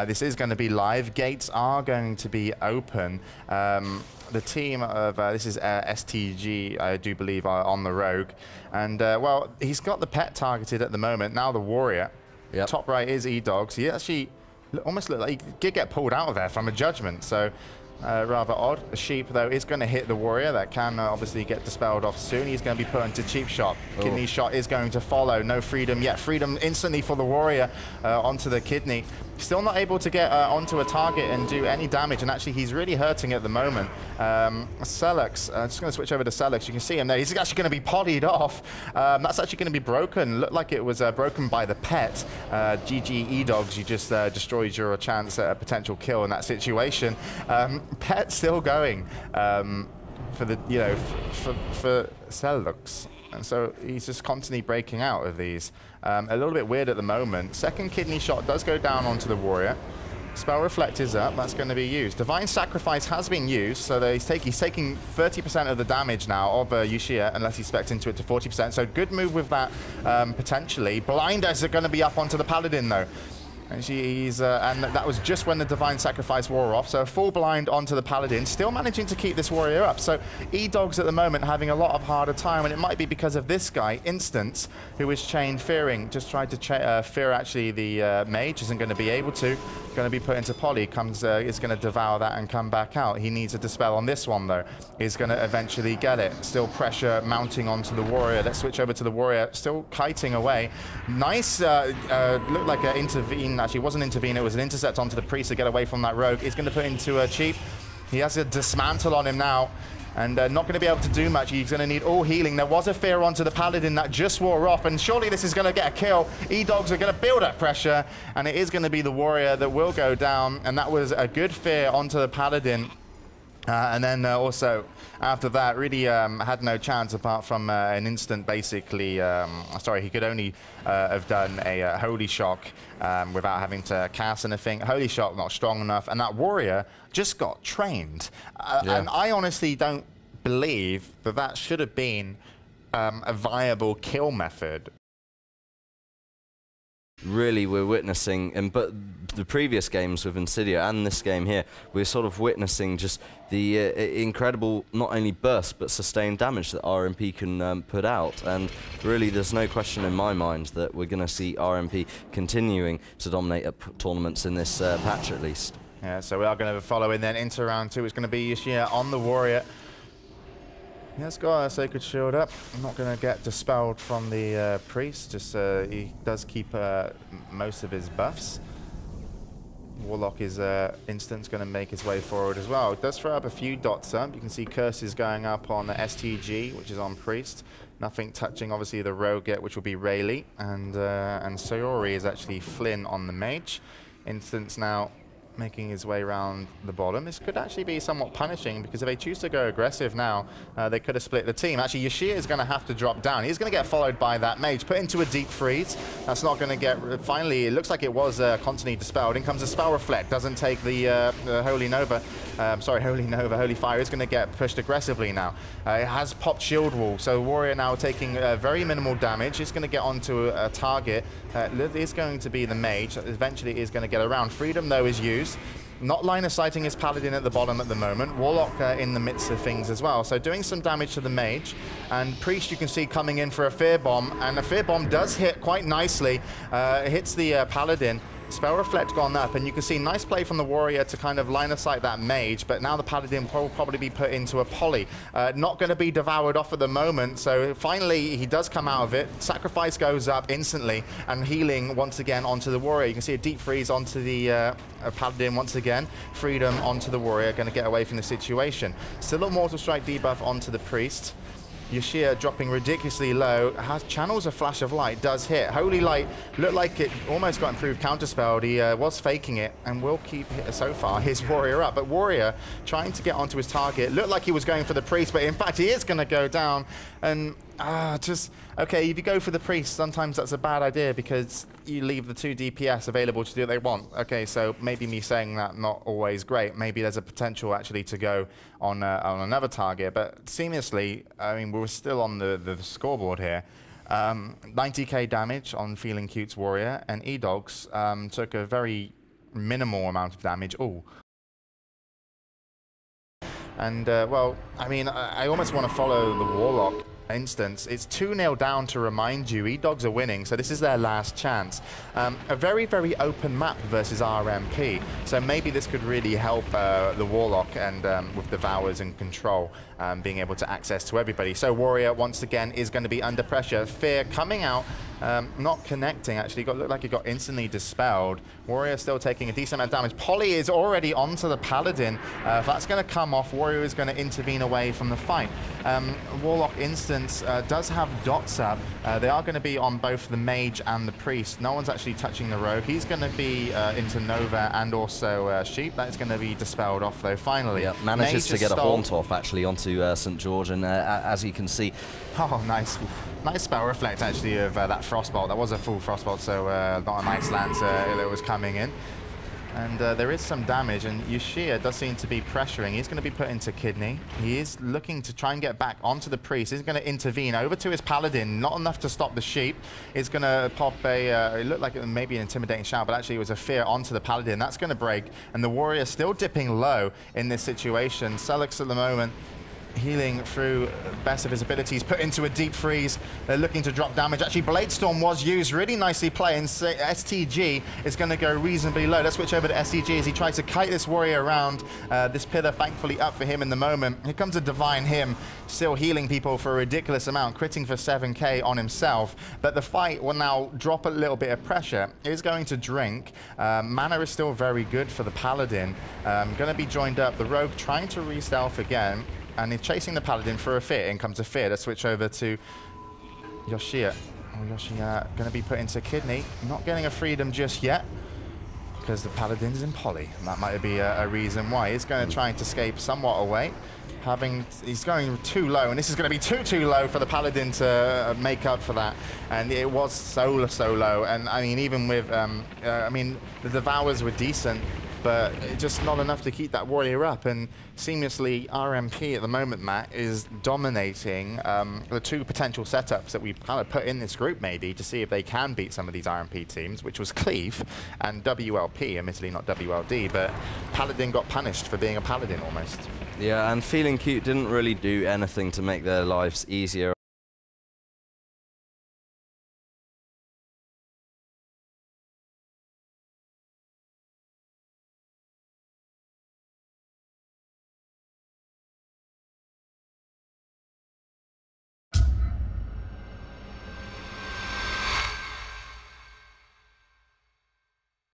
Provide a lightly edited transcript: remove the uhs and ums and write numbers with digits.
This is going to be live. Gates are going to be open. The team of, this is STG, I do believe, are on the Rogue. And, well, he's got the pet targeted at the moment. Now the Warrior. Yep. Top right is edawgs. He actually almost looked like he did get pulled out of there from a judgment. So rather odd. The sheep, though, is going to hit the Warrior. That can obviously get dispelled off soon. He's going to be put into cheap shot. Oh. Kidney shot is going to follow. No freedom yet. Freedom instantly for the Warrior onto the kidney. Still not able to get onto a target and do any damage, and actually he's really hurting at the moment. Selux, just going to switch over to Selux. You can see him there. He's actually going to be podded off. That's actually going to be broken. Looked like it was broken by the pet. GG edawgs, you just destroyed your chance at a potential kill in that situation. Pet still going for the, you know, for Selux. And so he's just constantly breaking out of these. A little bit weird at the moment. Second kidney shot does go down onto the Warrior. Spell Reflect is up. That's going to be used. Divine Sacrifice has been used, so that he's taking 30% of the damage now of Yushia, unless he specs into it to 40%. So good move with that, potentially. Blinders are going to be up onto the Paladin, though. And that was just when the Divine Sacrifice wore off. So full blind onto the Paladin, still managing to keep this Warrior up. So edawgs at the moment having a lot of harder time, and it might be because of this guy, Instance, who is chained fearing. Just tried to fear actually the mage, isn't going to be able to. Going to be put into poly, is going to devour that and come back out. He needs a dispel on this one, though. He's going to eventually get it. Still pressure mounting onto the Warrior. Let's switch over to the Warrior, still kiting away. Nice, looked like an intervene. Actually, it wasn't intervene, it was an intercept onto the Priest to get away from that Rogue. He's going to put into a cheap. He has a dismantle on him now, and not going to be able to do much. He's going to need all healing. There was a fear onto the Paladin that just wore off, and surely this is going to get a kill. edawgs are going to build up pressure, and it is going to be the Warrior that will go down, and that was a good fear onto the Paladin. And then also, after that, really had no chance apart from an instant, basically. Sorry, he could only have done a Holy Shock without having to cast anything. Holy Shock not strong enough, and that Warrior just got trained. And I honestly don't believe that that should have been a viable kill method. Really, we're witnessing, but the previous games with Insidia and this game here, we're sort of witnessing just the incredible, not only burst, but sustained damage that RMP can put out. And really, there's no question in my mind that we're going to see RMP continuing to dominate at tournaments in this patch, at least. Yeah, so we are going to follow in then into round 2. It's going to be Yushia on the Warrior. He has got a Sacred Shield up. I'm not going to get dispelled from the Priest. Just he does keep most of his buffs. Warlock is instant's going to make his way forward as well. It does throw up a few dots up. You can see curses going up on the STG, which is on Priest. Nothing touching, obviously, the Rogue yet, which will be Rayleigh. And Sayori is actually Flynn on the Mage. Instance now making his way around the bottom. This could actually be somewhat punishing, because if they choose to go aggressive now, they could have split the team. Actually, Yushia is going to have to drop down. He's going to get followed by that mage, put into a deep freeze. That's not going to get... Finally, it looks like it was constantly dispelled. In comes a Spell Reflect. Doesn't take the Holy Nova. Holy Fire is going to get pushed aggressively now. It has popped Shield Wall, so Warrior now taking very minimal damage. He's going to get onto a target. It is going to be the mage. Eventually, is going to get around. Freedom, though, is used. Not line of sighting his Paladin at the bottom at the moment. Warlock in the midst of things as well. So doing some damage to the Mage. And Priest, you can see coming in for a Fear Bomb. And the Fear Bomb does hit quite nicely. It hits the Paladin. Spell Reflect gone up, and you can see nice play from the Warrior to kind of line of sight that Mage, but now the Paladin will probably be put into a poly. Not going to be devoured off at the moment, so finally he does come out of it. Sacrifice goes up instantly, and healing once again onto the Warrior. You can see a deep freeze onto the Paladin once again. Freedom onto the Warrior, going to get away from the situation. Still a Mortal Strike debuff onto the Priest. Yushia dropping ridiculously low, channels a Flash of Light, does hit. Holy Light looked like it almost got improved counterspelled. He was faking it and will keep, so far, his Warrior up. But Warrior trying to get onto his target. Looked like he was going for the Priest, but in fact he is going to go down. And okay, if you go for the Priest, sometimes that's a bad idea, because you leave the 2 DPS available to do what they want. Okay, so maybe me saying that, not always great. Maybe there's a potential actually to go on another target, but seamlessly, I mean, we're still on the scoreboard here. 90k damage on Feeling Cute's Warrior, and edawgs took a very minimal amount of damage. Oh. And, well, I mean, I almost want to follow the Warlock instance. It's 2-0 down to remind you. edawgs are winning, so this is their last chance. A very, very open map versus RMP, so maybe this could really help the Warlock and with Devours and Control, being able to access to everybody. So Warrior, once again, is going to be under pressure. Fear coming out, not connecting, actually. Looked like it got instantly dispelled. Warrior still taking a decent amount of damage. Polly is already onto the Paladin. If that's going to come off, Warrior is going to intervene away from the fight. Warlock instance does have dots up. They are going to be on both the Mage and the Priest. No one's actually touching the Rogue. He's going to be into Nova and also Sheep. That is going to be dispelled off, though, finally. Yeah, manages to get a haunt off, actually, onto St. George, and as you can see... Oh, nice. Nice spell reflect, actually, of that Frostbolt. That was a full Frostbolt, so not a nice Lancer that was coming in. And there is some damage, and Yushia does seem to be pressuring. He's going to be put into Kidney. He is looking to try and get back onto the Priest. He's going to intervene over to his Paladin. Not enough to stop the Sheep. He's going to pop a... it looked like it maybe an intimidating shout, but actually it was a Fear onto the Paladin. That's going to break, and the Warrior still dipping low in this situation. Selix at the moment healing through best of his abilities, put into a deep freeze. They're looking to drop damage. Actually, Blade Storm was used, really nicely playing. STG is going to go reasonably low. Let's switch over to STG as he tries to kite this Warrior around. This Pither, thankfully, up for him in the moment. Here comes a Divine Hymn, still healing people for a ridiculous amount, critting for 7k on himself. But the fight will now drop a little bit of pressure. Is going to drink. Mana is still very good for the Paladin. Going to be joined up. The Rogue trying to re-stealth again. And he's chasing the Paladin for a Fear. In comes a Fear. Let's switch over to Yoshia. Oh, Yoshia going to be put into Kidney. Not getting a freedom just yet because the Paladin's in Poly. That might be a reason why. He's going to try to escape somewhat away. He's going too low, and this is going to be too low for the Paladin to make up for that. And it was so low. And I mean, even with, I mean, the Devours were decent, but just not enough to keep that Warrior up. And seamlessly, RMP at the moment, Matt, is dominating the two potential setups that we've kind of put in this group, maybe, to see if they can beat some of these RMP teams, which was Cleave and WLP, admittedly not WLD, but Paladin got punished for being a Paladin almost. Yeah, and Feeling Cute didn't really do anything to make their lives easier.